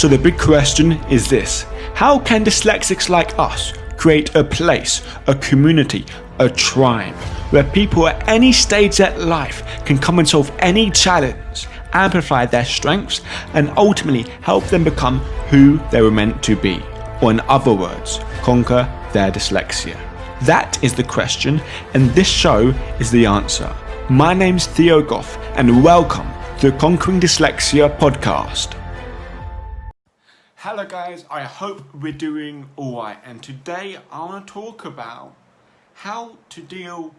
So the big question is this: how can dyslexics like us create a place, a community, a tribe where people at any stage of life can come and solve any challenge, amplify their strengths, and ultimately help them become who they were meant to be, or in other words, conquer their dyslexia? That is the question, and this show is the answer. My name's Theo Goff, and welcome to the Conquering Dyslexia podcast. Hello guys, I hope we're doing alright, and today I want to talk about how to deal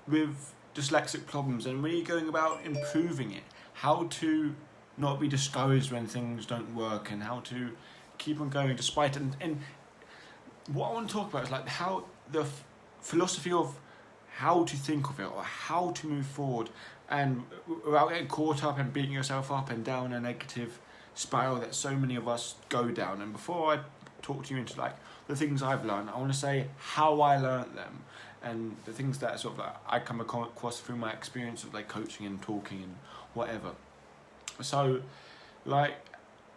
with dyslexic problems and really going about improving it, how to not be discouraged when things don't work, and how to keep on going despite it. And what I want to talk about is like how the philosophy of how to think of it or how to move forward, and without getting caught up and beating yourself up and down a negative spiral that so many of us go down. And before I talk to you into like the things I've learned, I want to say how I learned them and the things that sort of like I come across through my experience of like coaching and talking and whatever. So like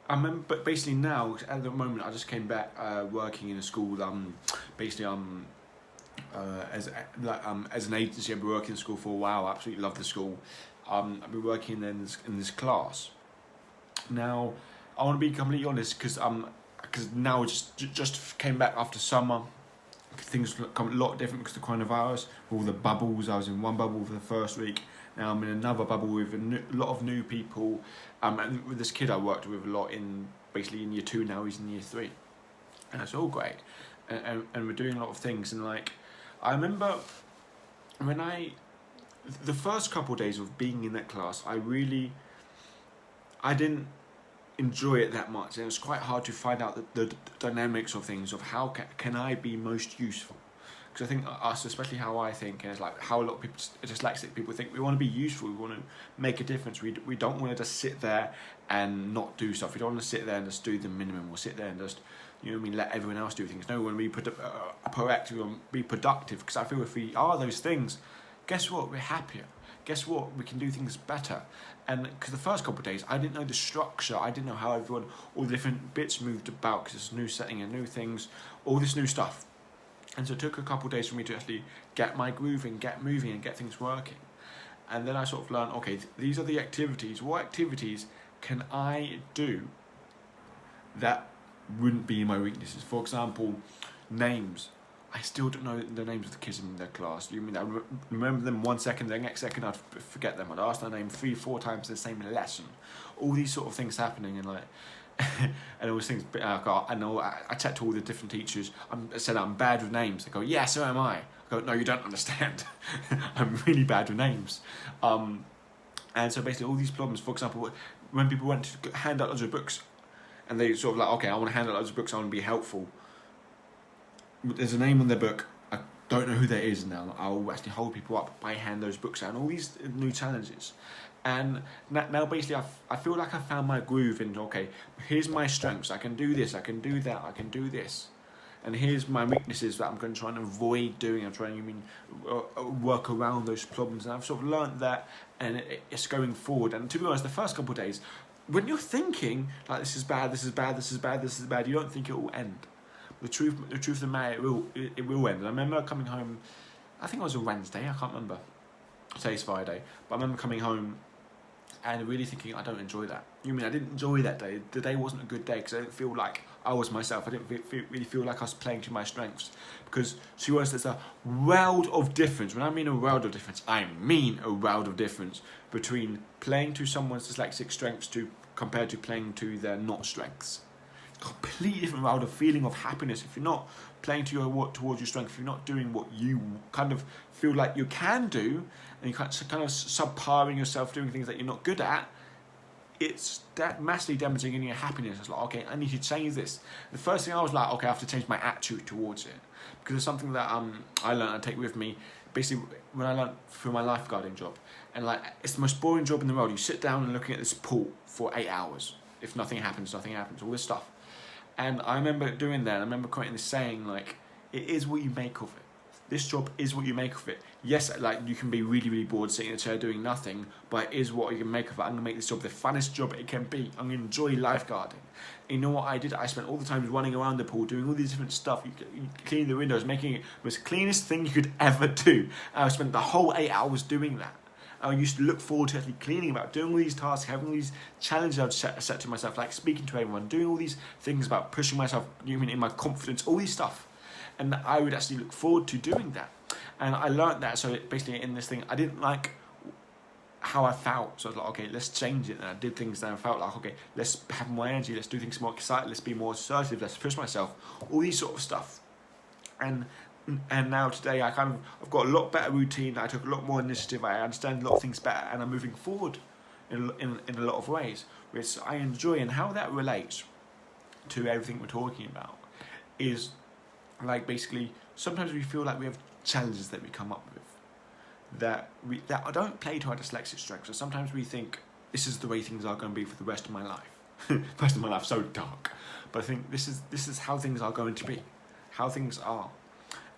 I remember, but basically now at the moment I just came back working in a school as an agency. I've been working in school for a while. I absolutely love the school. I've been working in this class. Now, I want to be completely honest because now just came back after summer. Things become a lot different because of the coronavirus. All the bubbles. I was in one bubble for the first week. Now I'm in another bubble with a lot of new people. And with this kid I worked with a lot in year 2 now. He's in year 3, and it's all great. And we're doing a lot of things. And like I remember when the first couple of days of being in that class, I didn't enjoy it that much, and it was quite hard to find out the dynamics of things, of how can I be most useful. Because I think us, especially how I think, and it's like how a lot of people, dyslexic people think, we want to be useful, we want to make a difference. We don't want to just sit there and not do stuff. We don't want to sit there and just do the minimum, or sit there and just, let everyone else do things. No, we want to be proactive, we want to be productive, because I feel if we are those things, guess what? We're happier. Guess what? We can do things better. And because the first couple of days, I didn't know the structure. I didn't know how all the different bits moved about, because it's a new setting and new things, all this new stuff. And so it took a couple of days for me to actually get my groove and get moving and get things working. And then I sort of learned, okay, these are the activities. What activities can I do that wouldn't be my weaknesses? For example, names. I still don't know the names of the kids in their class. I remember them 1 second, the next second I'd forget them. I'd ask their name 3-4 times in the same lesson. All these sort of things happening, and like, and all these things. I chat to all the different teachers. I said I'm bad with names. They go, yeah, so am I. I go, no, you don't understand. I'm really bad with names. And so basically all these problems. For example, when people went to hand out loads of books, and they sort of like, okay, I want to hand out loads of books. I want to be helpful. There's a name on their book. I don't know who that is now. I'll actually hold people up by hand those books out, and all these new challenges. And now basically I feel like I found my groove in, okay, here's my strengths. I can do this, I can do that, I can do this. And here's my weaknesses that I'm going to try and avoid doing. I'm trying to work around those problems. And I've sort of learned that, and it's going forward. And to be honest, the first couple of days, when you're thinking, like, this is bad, this is bad, this is bad, this is bad, you don't think it will end. The truth of the matter, it will end. And I remember coming home, I think it was a Wednesday, I can't remember. Today's Friday, but I remember coming home and really thinking, I don't enjoy that. I didn't enjoy that day. The day wasn't a good day because I didn't feel like I was myself. I didn't really feel like I was playing to my strengths. Because to be honest, there's a world of difference. When I mean a world of difference, I mean a world of difference between playing to someone's dyslexic strengths compared to playing to their not strengths. Completely different world of feeling of happiness. If you're not playing towards your strength, if you're not doing what you kind of feel like you can do, and you're kind of subparing yourself doing things that you're not good at, it's that massively damaging in your happiness. It's like, okay, I need to change this. The first thing I was like, okay, I have to change my attitude towards it, because it's something that I learned and take with me. Basically, when I learned through my lifeguarding job, and like, it's the most boring job in the world. You sit down and looking at this pool for 8 hours. If nothing happens, all this stuff. And I remember doing that. I remember quoting this saying, like, it is what you make of it. this job is what you make of it. Yes, like you can be really, really bored sitting in a chair doing nothing, but it is what you can make of it. I'm gonna make this job the funnest job it can be. I'm gonna enjoy lifeguarding. You know what I did? I spent all the time running around the pool, doing all these different stuff. You cleaning the windows, making it the most cleanest thing you could ever do. And I spent the whole 8 hours doing that. I used to look forward to actually cleaning, about doing all these tasks, having all these challenges I'd set to myself, like speaking to everyone, doing all these things about pushing myself, in my confidence, all these stuff. And I would actually look forward to doing that. And I learned that, so basically in this thing, I didn't like how I felt. So I was like, okay, let's change it. And I did things that I felt like, okay, let's have more energy, let's do things more excited, let's be more assertive, let's push myself, all these sort of stuff. And now today I've got a lot better routine, I took a lot more initiative, I understand a lot of things better, and I'm moving forward in a lot of ways, which I enjoy. And how that relates to everything we're talking about is, like, basically sometimes we feel like we have challenges that we come up with that don't play to our dyslexic strengths. So sometimes we think this is the way things are going to be for the rest of my life. The rest of my life, so dark. But I think this is how things are going to be, how things are.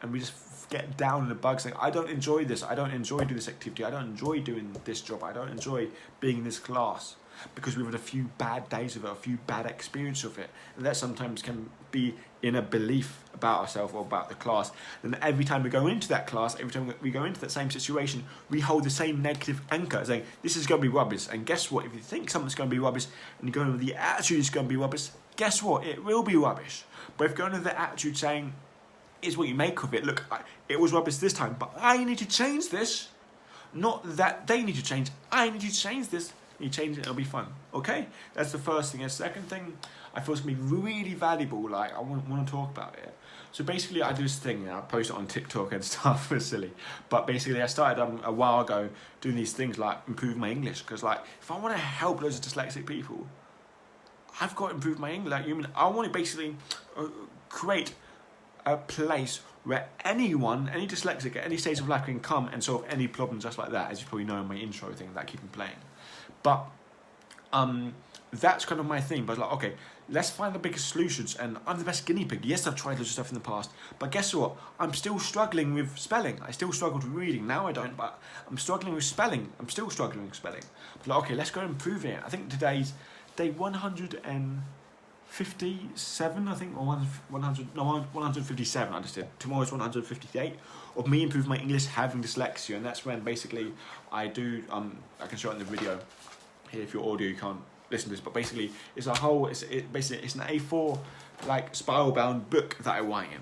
And we just get down in the bugs saying, I don't enjoy this, I don't enjoy doing this activity, I don't enjoy doing this job, I don't enjoy being in this class, because we've had a few bad days of it, a few bad experiences of it. And that sometimes can be in a belief about ourselves or about the class. And every time we go into that class, every time we go into that same situation, we hold the same negative anchor, saying, this is going to be rubbish. And guess what? If you think something's going to be rubbish, and you go in with the attitude it's going to be rubbish, guess what? It will be rubbish. But if you go in with the attitude saying, is what you make of it. Look, it was rubbish this time, but I need to change this. Not that they need to change. I need to change this. You change it, it'll be fun. Okay? That's the first thing. And the second thing I feel is going to be really valuable. Like, I want to talk about it. So basically, I do this thing. I post it on TikTok and stuff. It's silly. But basically, I started a while ago doing these things like improve my English. Because, like, if I want to help loads of dyslexic people, I've got to improve my English. Like, I want to basically create a place where anyone, any dyslexic at any stage of life can come and solve any problem just like that, as you probably know in my intro thing that I keep on playing. But that's kind of my thing. But like, okay, let's find the biggest solutions. And I'm the best guinea pig. Yes, I've tried loads of stuff in the past, but guess what? I'm still struggling with spelling. I still struggle with reading. Now I don't, but I'm struggling with spelling. I'm still struggling with spelling. But like, okay, let's go and improve it. I think today's day 157, I think, or 157 I just did. Tomorrow's 158 of me improving my English having dyslexia, and that's when basically I do, I can show it in the video here if your audio you can't listen to this, but basically it's a whole, it's an A4 like spiral bound book that I write in.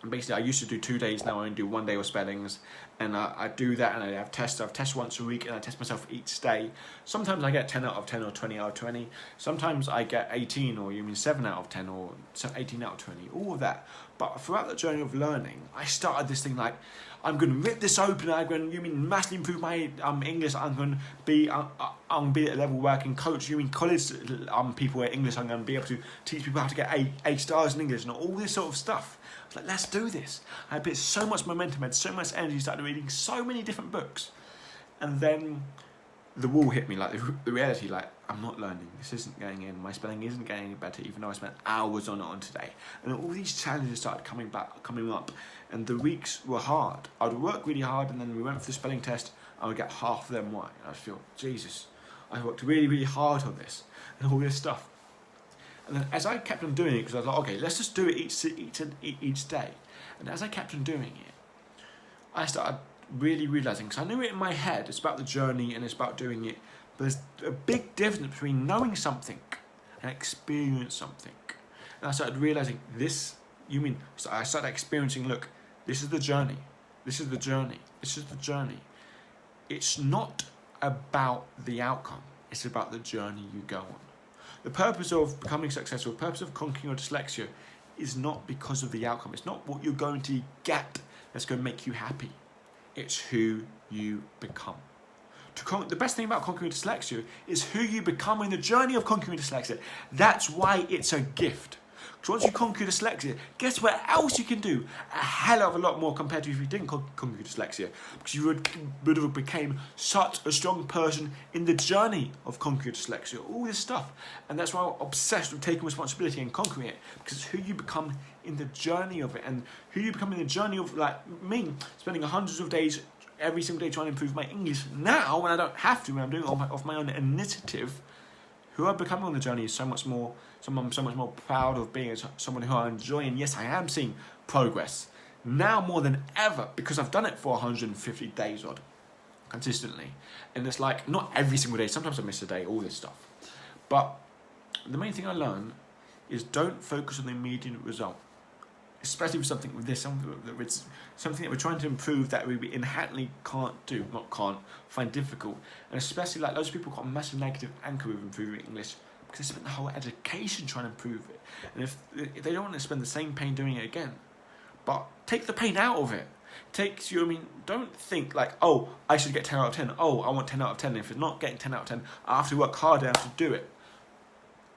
And basically I used to do 2 days, now I only do 1 day of spellings, and I do that, and I have tests. I've tested once a week, and I test myself each day. Sometimes I get 10 out of 10 or 20 out of 20. Sometimes I get 18 or 7 out of 10 or 18 out of 20, all of that. But throughout the journey of learning, I started this thing like, I'm going to rip this open, I'm going to massively improve my English, I'm going to be at a level where I can coach college people at English, I'm going to be able to teach people how to get A stars in English and all this sort of stuff. I was like, let's do this. I put so much momentum, I had so much energy, started reading so many different books. And then the wall hit me, like the reality, like, I'm not learning, this isn't going in, my spelling isn't getting any better, even though I spent hours on it on today. And all these challenges started coming up, and the weeks were hard. I would work really hard, and then we went for the spelling test, I would get half of them right. And I would feel, Jesus, I worked really hard on this, and all this stuff. And then as I kept on doing it, because I was like, okay, let's just do it each day. And as I kept on doing it, I started really realising, because I knew it in my head, it's about the journey and it's about doing it, but there's a big difference between knowing something and experience something. And I started realising so I started experiencing, look, this is the journey, this is the journey, this is the journey. It's not about the outcome, it's about the journey you go on. The purpose of becoming successful, the purpose of conquering your dyslexia is not because of the outcome. It's not what you're going to get that's going to make you happy. It's who you become. The best thing about conquering dyslexia is who you become in the journey of conquering dyslexia. That's why it's a gift. Because once you conquer dyslexia, guess what else you can do? A hell of a lot more compared to if you didn't conquer dyslexia. Because you would have became such a strong person in the journey of conquering dyslexia. All this stuff. And that's why I'm obsessed with taking responsibility and conquering it. Because it's who you become in the journey of it. And who you become in the journey of, like me, spending hundreds of days every single day trying to improve my English. Now, when I don't have to, when I'm doing it off my own initiative, who I'm becoming on the journey is so much more, I'm so much more proud of being someone who I enjoy. And yes, I am seeing progress now more than ever because I've done it for 150 days odd, consistently. And it's like, not every single day, sometimes I miss a day, all this stuff. But the main thing I learn is don't focus on the immediate result. Especially with something with this, something that we're trying to improve that we inherently find difficult. And especially like loads of people got a massive negative anchor with improving English because they spent the whole education trying to improve it. And if they don't want to spend the same pain doing it again, but take the pain out of it. Don't think like, oh, I should get 10 out of 10. Oh, I want 10 out of 10. If it's not getting 10 out of 10, I have to work harder, I have to do it.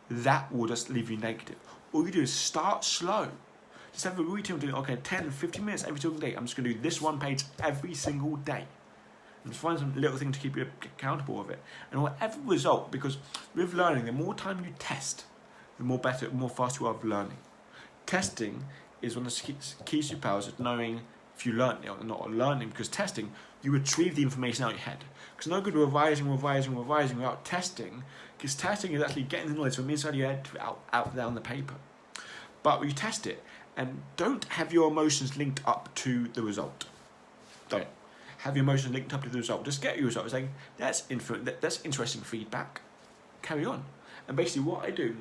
That will just leave you negative. All you do is start slow. Just have a routine of doing, okay, 10, 15 minutes every single day. I'm just going to do this one page every single day. And just find some little thing to keep you accountable of it. And whatever result, because with learning, the more time you test, the more faster you are of learning. Testing is one of the key superpowers of knowing if you learn it or not learning, because testing, you retrieve the information out of your head. Because no good revising without testing, because testing is actually getting the knowledge from inside your head to out there on the paper. But when you test it, and don't have your emotions linked up to the result. Don't have your emotions linked up to the result. Just get your result. Saying that's interesting feedback. Carry on. And basically, what I do,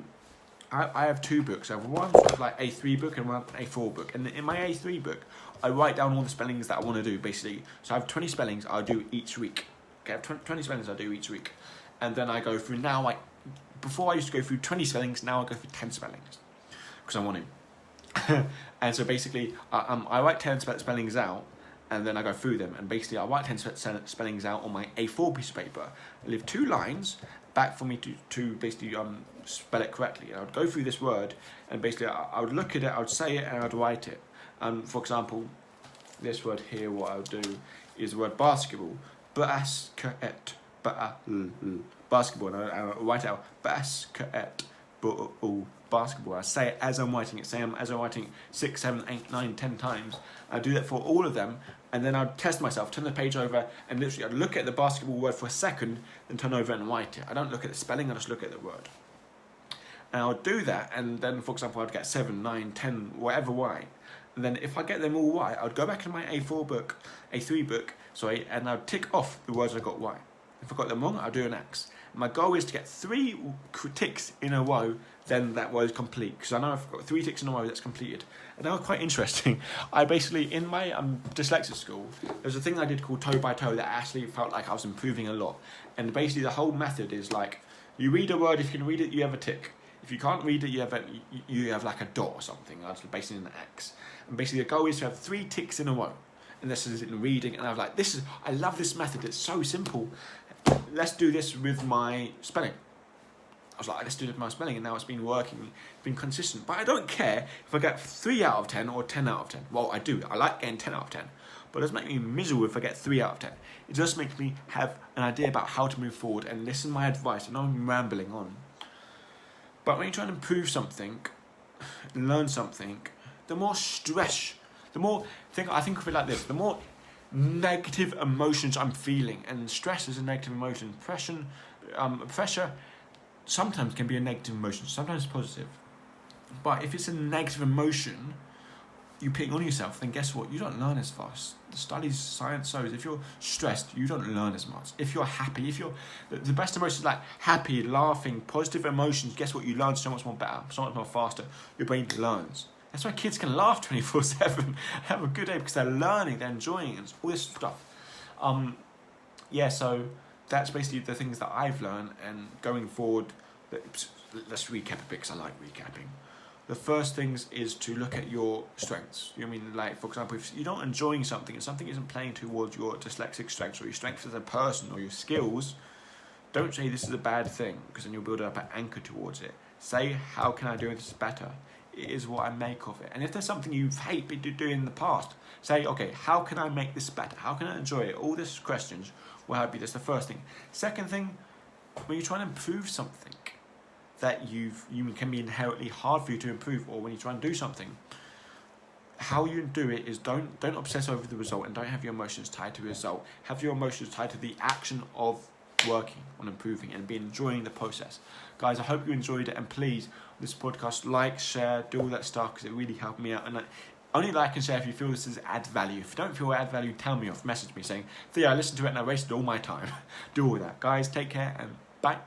I have two books. I have one like A3 book and one A4 book. And in my A3 book, I write down all the spellings that I want to do. Basically, so I have 20 spellings I'll do each week. Okay, I have 20 spellings I'll do each week, and then I go through. Before I used to go through 20 spellings. Now I go through 10 spellings because I want to. And so basically, I write 10 spellings out, and then I go through them. And basically, I write 10 spellings out on my A4 piece of paper. I leave 2 lines back for me to basically spell it correctly. And I would go through this word, and basically, I would look at it, I would say it, and I would write it. For example, this word here, what I would do is the word basketball. Basket. Basketball. And I write it out. Basket. Basketball. I say it as I'm writing it. As I'm writing 6, 7, 8, 9, 10 times. I do that for all of them, and then I'd test myself, turn the page over, and literally I'd look at the basketball word for a second, then turn over and write it. I don't look at the spelling, I just look at the word. And I would do that, and then, for example, I'd get 7, 9, 10, whatever right. And then if I get them all right, I would go back in my A3 book, and I'd tick off the words I got right. If I got them wrong, I'll do an X. My goal is to get 3 ticks in a row, then that word is complete. Because I know if I've got 3 ticks in a row, that's completed. And that was quite interesting. I basically, in my dyslexia school, there's a thing I did called toe by toe that actually felt like I was improving a lot. And basically the whole method is like, you read a word, if you can read it, you have a tick. If you can't read it, you have like a dot or something. I was basically an X. And basically the goal is to have 3 ticks in a row. And this is in reading. And I was like, I love this method. It's so simple. Let's do this with my spelling. I was like, let's do it with my spelling, and now it's been working, been consistent. But I don't care if I get 3 out of 10 or 10 out of 10. Well, I do. I like getting 10 out of 10. But it doesn't make me miserable if I get 3 out of 10. It just makes me have an idea about how to move forward and listen to my advice. I know I'm rambling on. But when you're trying to improve something, learn something, the more stress, I think of it like this, the more negative emotions I'm feeling, and stress is a negative emotion. Pressure sometimes can be a negative emotion, sometimes positive. But if it's a negative emotion you put on yourself, then guess what? You don't learn as fast. The studies, science shows, if you're stressed, you don't learn as much. If you're happy, the best emotions like happy, laughing, positive emotions, guess what? You learn so much more better, so much more faster. Your brain learns. That's why kids can laugh 24/7, have a good day, because they're learning, they're enjoying it, all this stuff. So that's basically the things that I've learned, and going forward, let's recap a bit because I like recapping. The first things is to look at your strengths. Like, for example, if you're not enjoying something and something isn't playing towards your dyslexic strengths or your strengths as a person or your skills, don't say this is a bad thing, because then you'll build up an anchor towards it. Say, how can I do this better? it is what I make of it. And if there's something you've hated doing in the past, say, okay, how can I make this better? How can I enjoy it? All these questions will help you. That's the first thing. Second thing, when you're trying to improve something that you can be inherently hard for you to improve, or when you try and do something, how you do it is don't obsess over the result, and don't have your emotions tied to the result. Have your emotions tied to the action of working on improving and be enjoying the process. Guys, I hope you enjoyed it, and please, this podcast, like, share, do all that stuff, because it really helped me out. And only like and share if you feel this is add value. If you don't feel add value, tell me off, message me saying, Theo, I listened to it and I wasted all my time. Do all that. Guys, take care and bye.